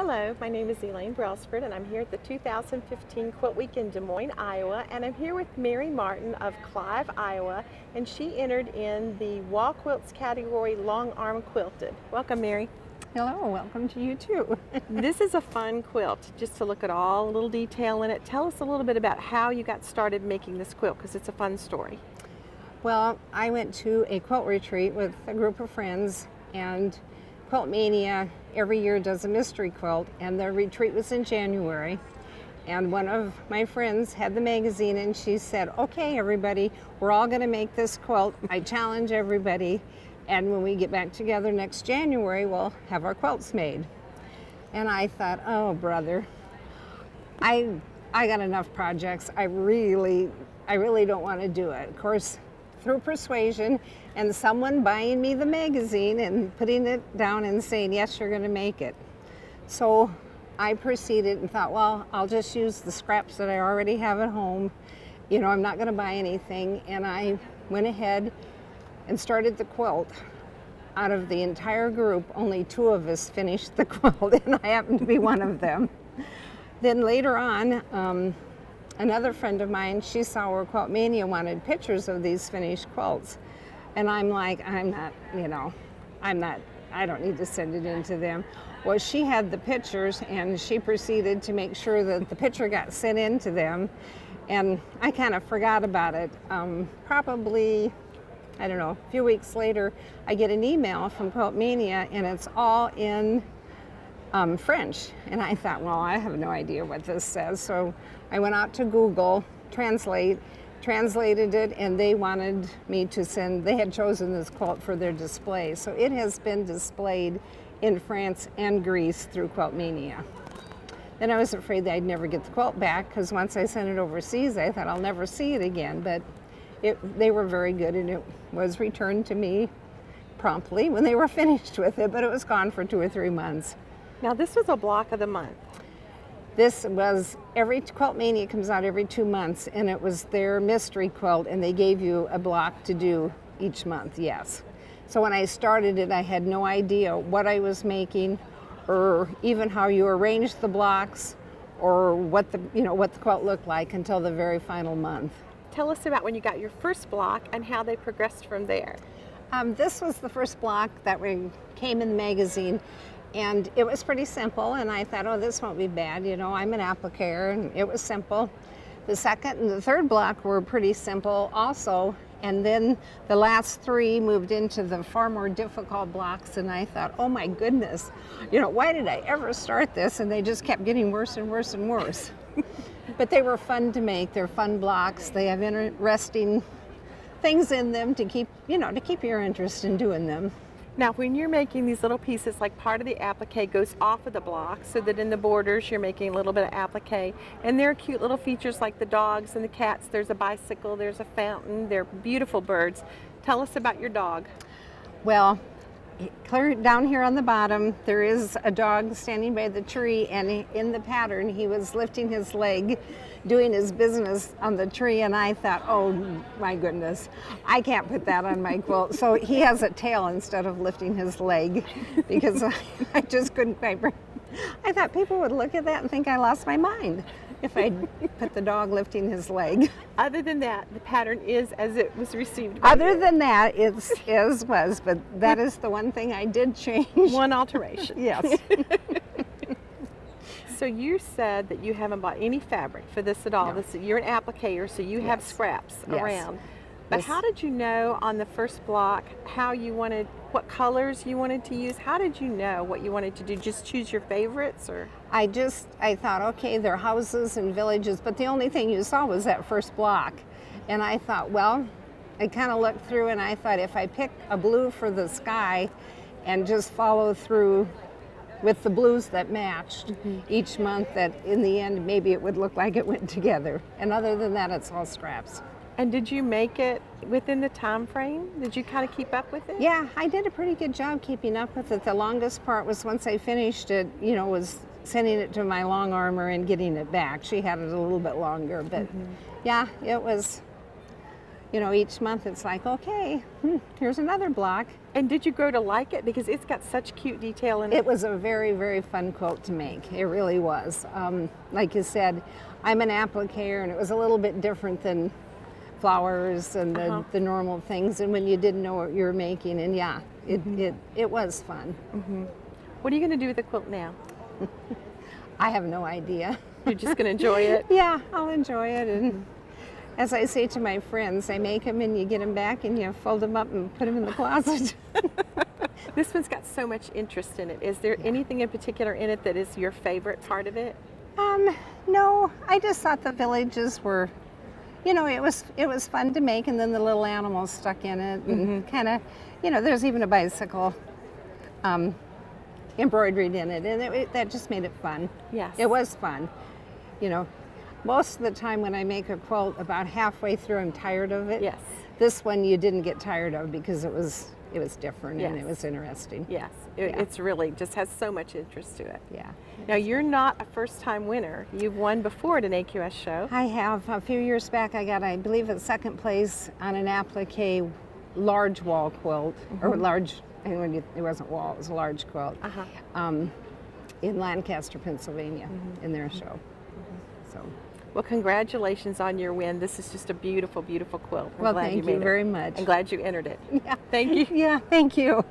Hello, my name is Elaine Brelsford and I'm here at the 2015 Quilt Week in Des Moines, Iowa, and I'm here with Mary Martin of Clive, Iowa, and she entered in the Wall Quilts category Longarm Quilted. Welcome, Mary. Hello, welcome to you too. This is a fun quilt, just to look at all the little detail in it. Tell us a little bit about how you got started making this quilt, because it's a fun story. Well, I went to a quilt retreat with a group of friends, and Quilt Mania every year does a mystery quilt, and the retreat was in January, and one of my friends had the magazine and she said, okay everybody, we're all going to make this quilt. I challenge everybody, and when we get back together next January we'll have our quilts made. And I thought, oh brother, I got enough projects. I really don't want to do it. Of course, through persuasion and someone buying me the magazine and putting it down and saying, yes, you're going to make it. So I proceeded and thought, well, I'll just use the scraps that I already have at home. You know, I'm not going to buy anything. And I went ahead and started the quilt. Out of the entire group, only 2 of us finished the quilt, and I happened to be one of them. Then later on, another friend of mine, she saw where Quilt Mania wanted pictures of these finished quilts. And I'm like, I don't need to send it in to them. Well, she had the pictures and she proceeded to make sure that the picture got sent in to them. And I kind of forgot about it. Probably, I don't know, a few weeks later, I get an email from Quilt Mania and it's all in French. And I thought, well, I have no idea what this says. So I went out to Google translated it, and they wanted me to send, they had chosen this quilt for their display. So it has been displayed in France and Greece through Quilt Mania. Then I was afraid that I'd never get the quilt back, because once I sent it overseas, I thought I'll never see it again. But they were very good, and it was returned to me promptly when they were finished with it, but it was gone for 2 or 3 months. Now this was a block of the month. This was, Quilt Mania comes out every 2 months, and it was their mystery quilt, and they gave you a block to do each month, yes. So when I started it, I had no idea what I was making, or even how you arranged the blocks, or what the quilt looked like until the very final month. Tell us about when you got your first block and how they progressed from there. This was the first block that came in the magazine. And it was pretty simple, and I thought, oh, this won't be bad. You know, I'm an applicator, and it was simple. The second and the third block were pretty simple also, and then the last 3 moved into the far more difficult blocks, and I thought, oh my goodness, you know, why did I ever start this? And they just kept getting worse and worse and worse. But they were fun to make. They're fun blocks. They have interesting things in them to keep your interest in doing them. Now, when you're making these little pieces, like part of the applique goes off of the block, so that in the borders you're making a little bit of applique, and there are cute little features like the dogs and the cats. There's a bicycle, there's a fountain, they're beautiful birds. Tell us about your dog. Well, clear down here on the bottom, there is a dog standing by the tree, and in the pattern he was lifting his leg, doing his business on the tree, and I thought, oh my goodness, I can't put that on my quilt. So he has a tail instead of lifting his leg, because I just couldn't quite bring. I thought people would look at that and think I lost my mind if I put the dog lifting his leg. Other than that, the pattern is as it was received. Other than that, it's as was, but that is the one thing I did change. One alteration. Yes. So you said that you haven't bought any fabric for this at all. No. You're an applicator, so you have scraps around. But how did you know on the first block what colors you wanted to use? How did you know what you wanted to do? Just choose your favorites, or? I thought, okay, they're houses and villages, but the only thing you saw was that first block. And I thought, well, I kind of looked through and I thought, if I pick a blue for the sky and just follow through with the blues that matched each month, that in the end maybe it would look like it went together. And other than that, it's all scraps. And did you make it within the time frame? Did you kind of keep up with it? Yeah, I did a pretty good job keeping up with it. The longest part was once I finished it, was sending it to my long armor and getting it back. She had it a little bit longer, but yeah, it was you know, each month it's like, okay, here's another block. And did you grow to like it? Because it's got such cute detail in it. It was a very, very fun quilt to make. It really was. Like you said, I'm an applicator, and it was a little bit different than flowers and the normal things, and when you didn't know what you were making. And yeah, it was fun. What are you going to do with the quilt now? I have no idea. You're just going to enjoy it? Yeah, I'll enjoy it. And as I say to my friends, I make them and you get them back and you fold them up and put them in the closet. This one's got so much interest in it. Is there anything in particular in it that is your favorite part of it? No, I just thought the villages were, you know, it was fun to make, and then the little animals stuck in it, and kind of, you know, there's even a bicycle embroidered in it, and that just made it fun. Yes. It was fun. You know, most of the time when I make a quilt, about halfway through I'm tired of it. Yes. This one you didn't get tired of because it was different and it Yes. was interesting. Yes, it's really just has so much interest to it. Yeah. Now, you're not a first-time winner. You've won before at an AQS show. I have. A few years back I got, I believe, a second place on an applique large wall quilt, or large, it wasn't wall, it was a large quilt, in Lancaster, Pennsylvania, in their show. So. Well, congratulations on your win. This is just a beautiful, beautiful quilt. I'm Well, glad thank made you it. very much. I'm glad you entered it. Yeah. Thank you. Yeah, thank you.